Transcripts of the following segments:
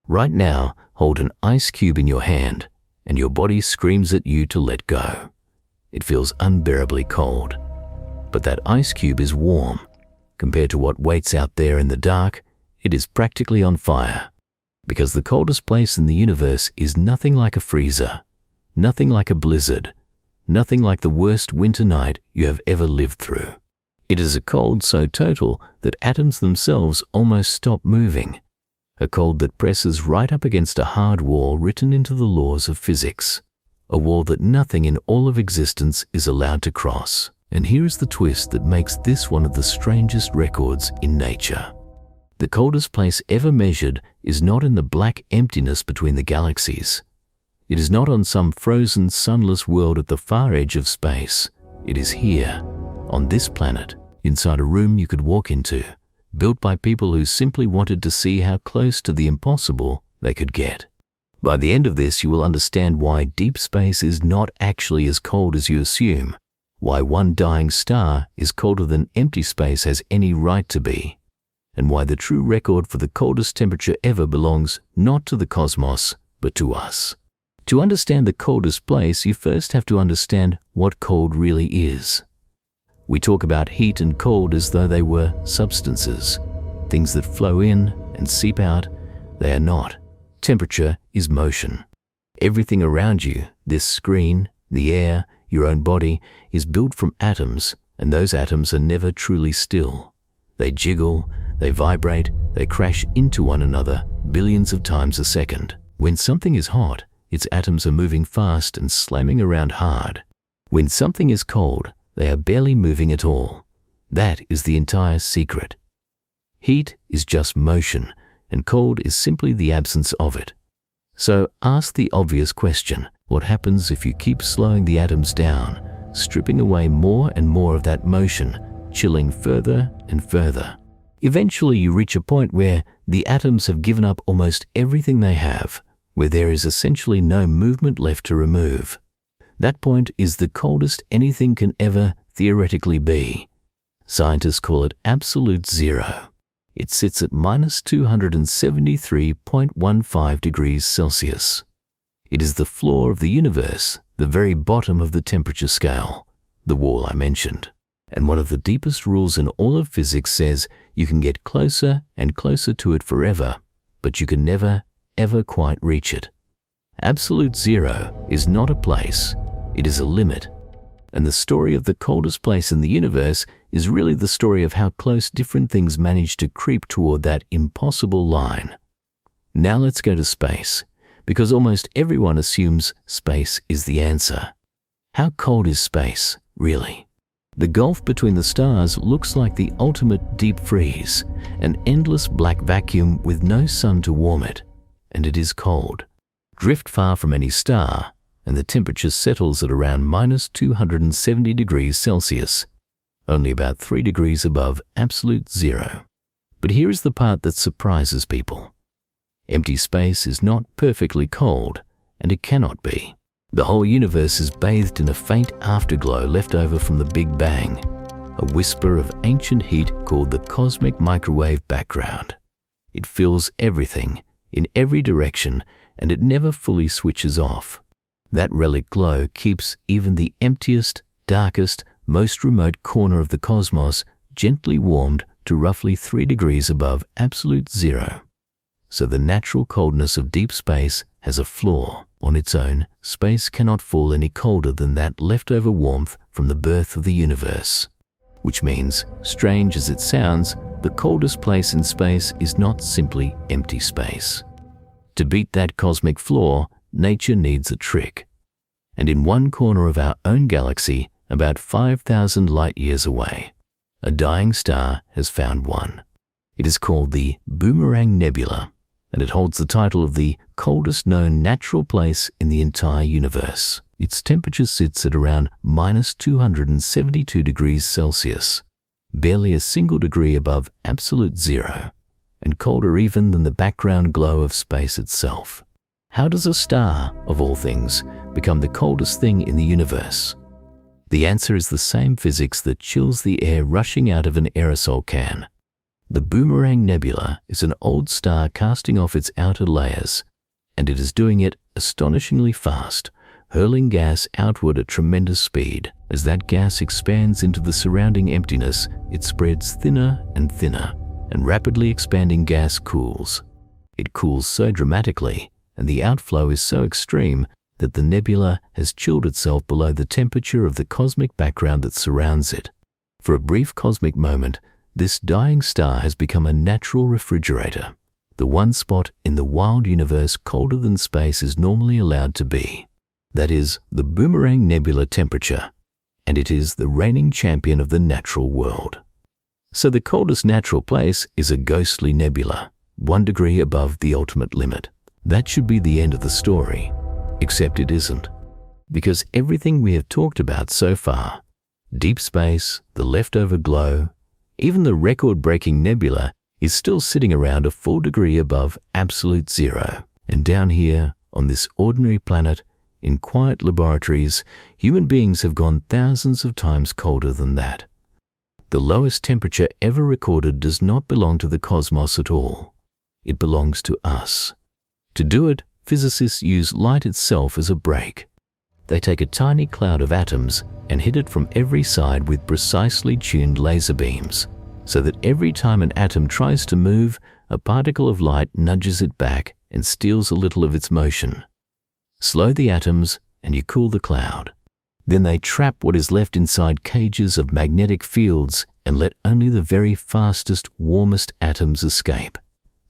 Right now, hold an ice cube in your hand, and your body screams at you to let go. It feels unbearably cold. But that ice cube is warm. Compared to what waits out there in the dark, it is practically on fire. Because the coldest place in the universe is nothing like a freezer, nothing like a blizzard, nothing like the worst winter night you have ever lived through. It is a cold so total that atoms themselves almost stop moving. A cold that presses right up against a hard wall written into the laws of physics. A wall that nothing in all of existence is allowed to cross. And here is the twist that makes this one of the strangest records in nature. The coldest place ever measured is not in the black emptiness between the galaxies. It is not on some frozen, sunless world at the far edge of space. It is here, on this planet, inside a room you could walk into, built by people who simply wanted to see how close to the impossible they could get. By the end of this, you will understand why deep space is not actually as cold as you assume, why one dying star is colder than empty space has any right to be, and why the true record for the coldest temperature ever belongs not to the cosmos, but to us. To understand the coldest place, you first have to understand what cold really is. We talk about heat and cold as though they were substances, things that flow in and seep out. They are not. Temperature is motion. Everything around you, this screen, the air, your own body, is built from atoms, and those atoms are never truly still. They jiggle, they vibrate, they crash into one another billions of times a second. When something is hot, its atoms are moving fast and slamming around hard. When something is cold, they are barely moving at all. That is the entire secret. Heat is just motion, and cold is simply the absence of it. So ask the obvious question, what happens if you keep slowing the atoms down, stripping away more and more of that motion, chilling further and further? Eventually you reach a point where the atoms have given up almost everything they have, where there is essentially no movement left to remove. That point is the coldest anything can ever theoretically be. Scientists call it absolute zero. It sits at minus 273.15 degrees Celsius. It is the floor of the universe, the very bottom of the temperature scale, the wall I mentioned. And one of the deepest rules in all of physics says you can get closer and closer to it forever, but you can never, ever quite reach it. Absolute zero is not a place, it is a limit. And the story of the coldest place in the universe is really the story of how close different things manage to creep toward that impossible line. Now let's go to space, because almost everyone assumes space is the answer. How cold is space, really? The gulf between the stars looks like the ultimate deep freeze, an endless black vacuum with no sun to warm it, and it is cold. Drift far from any star, and the temperature settles at around minus 270 degrees Celsius, only about 3 degrees above absolute zero. But here is the part that surprises people. Empty space is not perfectly cold, and it cannot be. The whole universe is bathed in a faint afterglow left over from the Big Bang, a whisper of ancient heat called the cosmic microwave background. It fills everything, in every direction, and it never fully switches off. That relic glow keeps even the emptiest, darkest, most remote corner of the cosmos gently warmed to roughly 3 degrees above absolute zero. So the natural coldness of deep space has a flaw. On its own, space cannot fall any colder than that leftover warmth from the birth of the universe. Which means, strange as it sounds, the coldest place in space is not simply empty space. To beat that cosmic flaw, nature needs a trick. And in one corner of our own galaxy, about 5,000 light-years away, a dying star has found one. It is called the Boomerang Nebula, and it holds the title of the coldest known natural place in the entire universe. Its temperature sits at around minus 272 degrees Celsius, barely a single degree above absolute zero, and colder even than the background glow of space itself. How does a star, of all things, become the coldest thing in the universe? The answer is the same physics that chills the air rushing out of an aerosol can. The Boomerang Nebula is an old star casting off its outer layers, and it is doing it astonishingly fast, hurling gas outward at tremendous speed. As that gas expands into the surrounding emptiness, it spreads thinner and thinner, and rapidly expanding gas cools. It cools so dramatically, and the outflow is so extreme that the nebula has chilled itself below the temperature of the cosmic background that surrounds it. For a brief cosmic moment, this dying star has become a natural refrigerator, the one spot in the wild universe colder than space is normally allowed to be. That is the Boomerang Nebula temperature, and it is the reigning champion of the natural world. So the coldest natural place is a ghostly nebula, 1 degree above the ultimate limit. That should be the end of the story, except it isn't. Because everything we have talked about so far, deep space, the leftover glow, even the record-breaking nebula, is still sitting around a full degree above absolute zero. And down here, on this ordinary planet, in quiet laboratories, human beings have gone thousands of times colder than that. The lowest temperature ever recorded does not belong to the cosmos at all. It belongs to us. To do it, physicists use light itself as a brake. They take a tiny cloud of atoms and hit it from every side with precisely tuned laser beams, so that every time an atom tries to move, a particle of light nudges it back and steals a little of its motion. Slow the atoms and you cool the cloud. Then they trap what is left inside cages of magnetic fields and let only the very fastest, warmest atoms escape.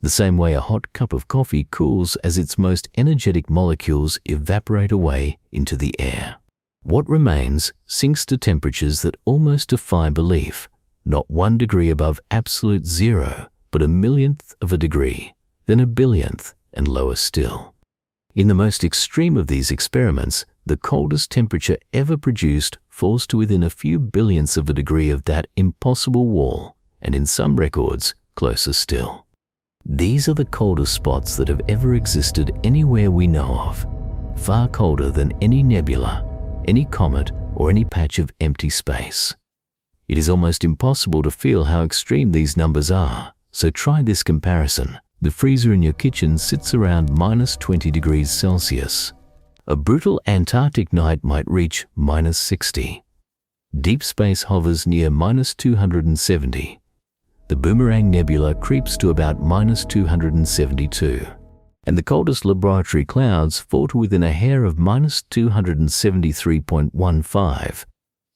The same way a hot cup of coffee cools as its most energetic molecules evaporate away into the air. What remains sinks to temperatures that almost defy belief, not 1 degree above absolute zero, but a millionth of a degree, then a billionth, and lower still. In the most extreme of these experiments, the coldest temperature ever produced falls to within a few billionths of a degree of that impossible wall, and in some records, closer still. These are the coldest spots that have ever existed anywhere we know of, far colder than any nebula, any comet, or any patch of empty space. It is almost impossible to feel how extreme these numbers are, so try this comparison. The freezer in your kitchen sits around -20 degrees Celsius. A brutal Antarctic night might reach -60. Deep space hovers near -270. The Boomerang Nebula creeps to about -272. And the coldest laboratory clouds fall to within a hair of -273.15,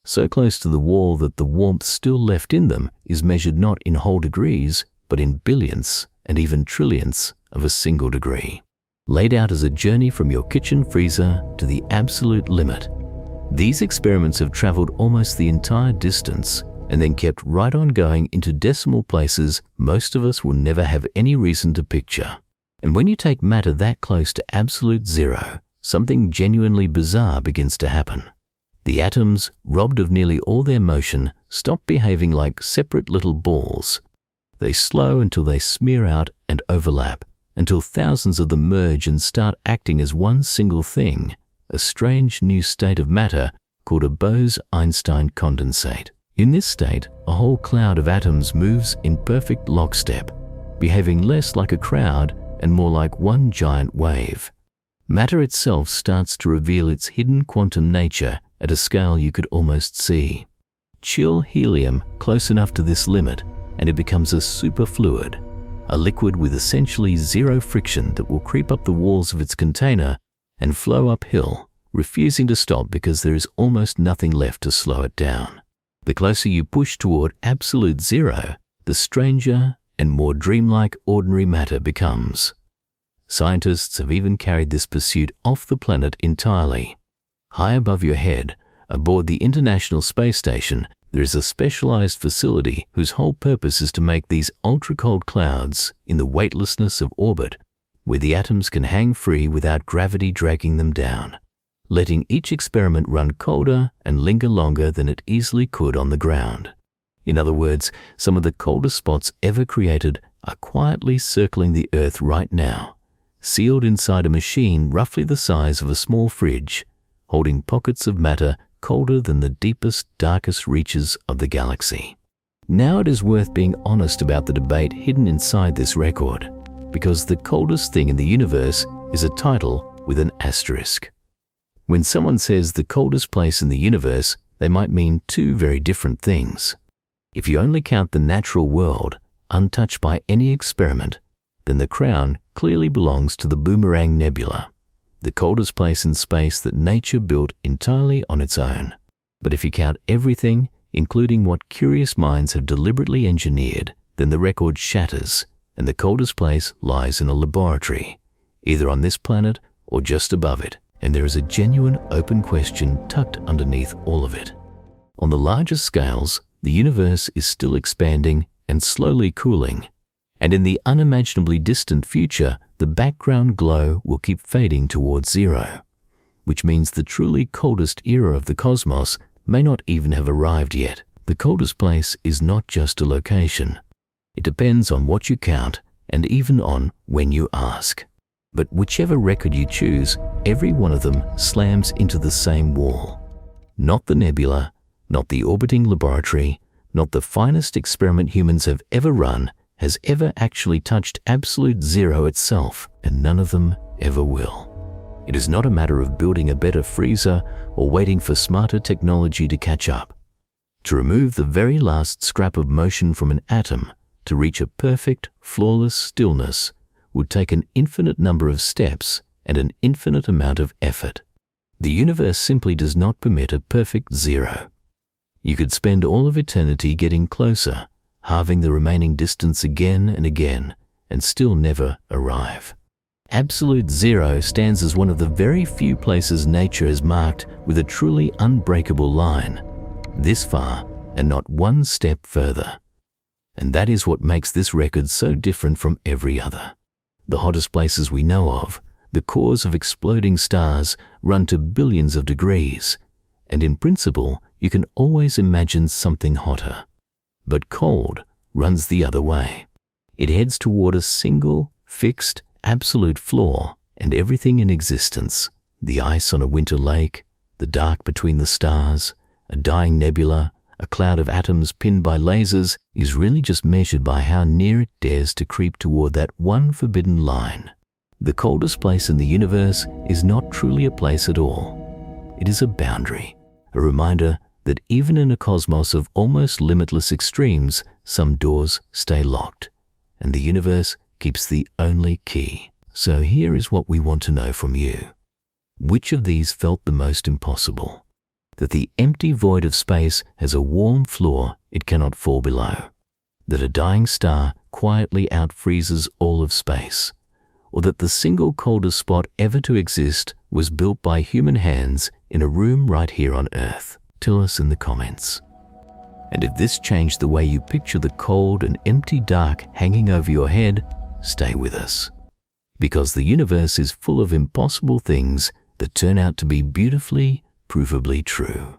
so close to the wall that the warmth still left in them is measured not in whole degrees, but in billionths and even trillionths of a single degree. Laid out as a journey from your kitchen freezer to the absolute limit, these experiments have traveled almost the entire distance and then kept right on going into decimal places most of us will never have any reason to picture. And when you take matter that close to absolute zero, something genuinely bizarre begins to happen. The atoms, robbed of nearly all their motion, stop behaving like separate little balls. They slow until they smear out and overlap, until thousands of them merge and start acting as one single thing, a strange new state of matter called a Bose-Einstein condensate. In this state, a whole cloud of atoms moves in perfect lockstep, behaving less like a crowd and more like one giant wave. Matter itself starts to reveal its hidden quantum nature at a scale you could almost see. Chill helium close enough to this limit and it becomes a superfluid, a liquid with essentially zero friction that will creep up the walls of its container and flow uphill, refusing to stop because there is almost nothing left to slow it down. The closer you push toward absolute zero, the stranger and more dreamlike ordinary matter becomes. Scientists have even carried this pursuit off the planet entirely. High above your head, aboard the International Space Station, there is a specialized facility whose whole purpose is to make these ultra-cold clouds in the weightlessness of orbit, where the atoms can hang free without gravity dragging them down, letting each experiment run colder and linger longer than it easily could on the ground. In other words, some of the coldest spots ever created are quietly circling the Earth right now, sealed inside a machine roughly the size of a small fridge, holding pockets of matter colder than the deepest, darkest reaches of the galaxy. Now it is worth being honest about the debate hidden inside this record, because the coldest thing in the universe is a title with an asterisk. When someone says the coldest place in the universe, they might mean two very different things. If you only count the natural world, untouched by any experiment, then the crown clearly belongs to the Boomerang Nebula, the coldest place in space that nature built entirely on its own. But if you count everything, including what curious minds have deliberately engineered, then the record shatters, and the coldest place lies in a laboratory, either on this planet or just above it. And there is a genuine open question tucked underneath all of it. On the largest scales, the universe is still expanding and slowly cooling. And in the unimaginably distant future, the background glow will keep fading towards zero, which means the truly coldest era of the cosmos may not even have arrived yet. The coldest place is not just a location. It depends on what you count and even on when you ask. But whichever record you choose, every one of them slams into the same wall. Not the nebula, not the orbiting laboratory, not the finest experiment humans have ever run has ever actually touched absolute zero itself, and none of them ever will. It is not a matter of building a better freezer or waiting for smarter technology to catch up. To remove the very last scrap of motion from an atom to reach a perfect, flawless stillness would take an infinite number of steps and an infinite amount of effort. The universe simply does not permit a perfect zero. You could spend all of eternity getting closer, halving the remaining distance again and again, and still never arrive. Absolute zero stands as one of the very few places nature has marked with a truly unbreakable line, this far and not one step further. And that is what makes this record so different from every other. The hottest places we know of, the cores of exploding stars, run to billions of degrees, and in principle, you can always imagine something hotter. But cold runs the other way. It heads toward a single, fixed, absolute floor, and everything in existence, the ice on a winter lake, the dark between the stars, a dying nebula, a cloud of atoms pinned by lasers, is really just measured by how near it dares to creep toward that one forbidden line. The coldest place in the universe is not truly a place at all. It is a boundary, a reminder that even in a cosmos of almost limitless extremes, some doors stay locked, and the universe keeps the only key. So here is what we want to know from you. Which of these felt the most impossible? That the empty void of space has a warm floor it cannot fall below. That a dying star quietly outfreezes all of space. Or that the single coldest spot ever to exist was built by human hands in a room right here on Earth. Tell us in the comments. And if this changed the way you picture the cold and empty dark hanging over your head, stay with us. Because the universe is full of impossible things that turn out to be beautifully, provably true.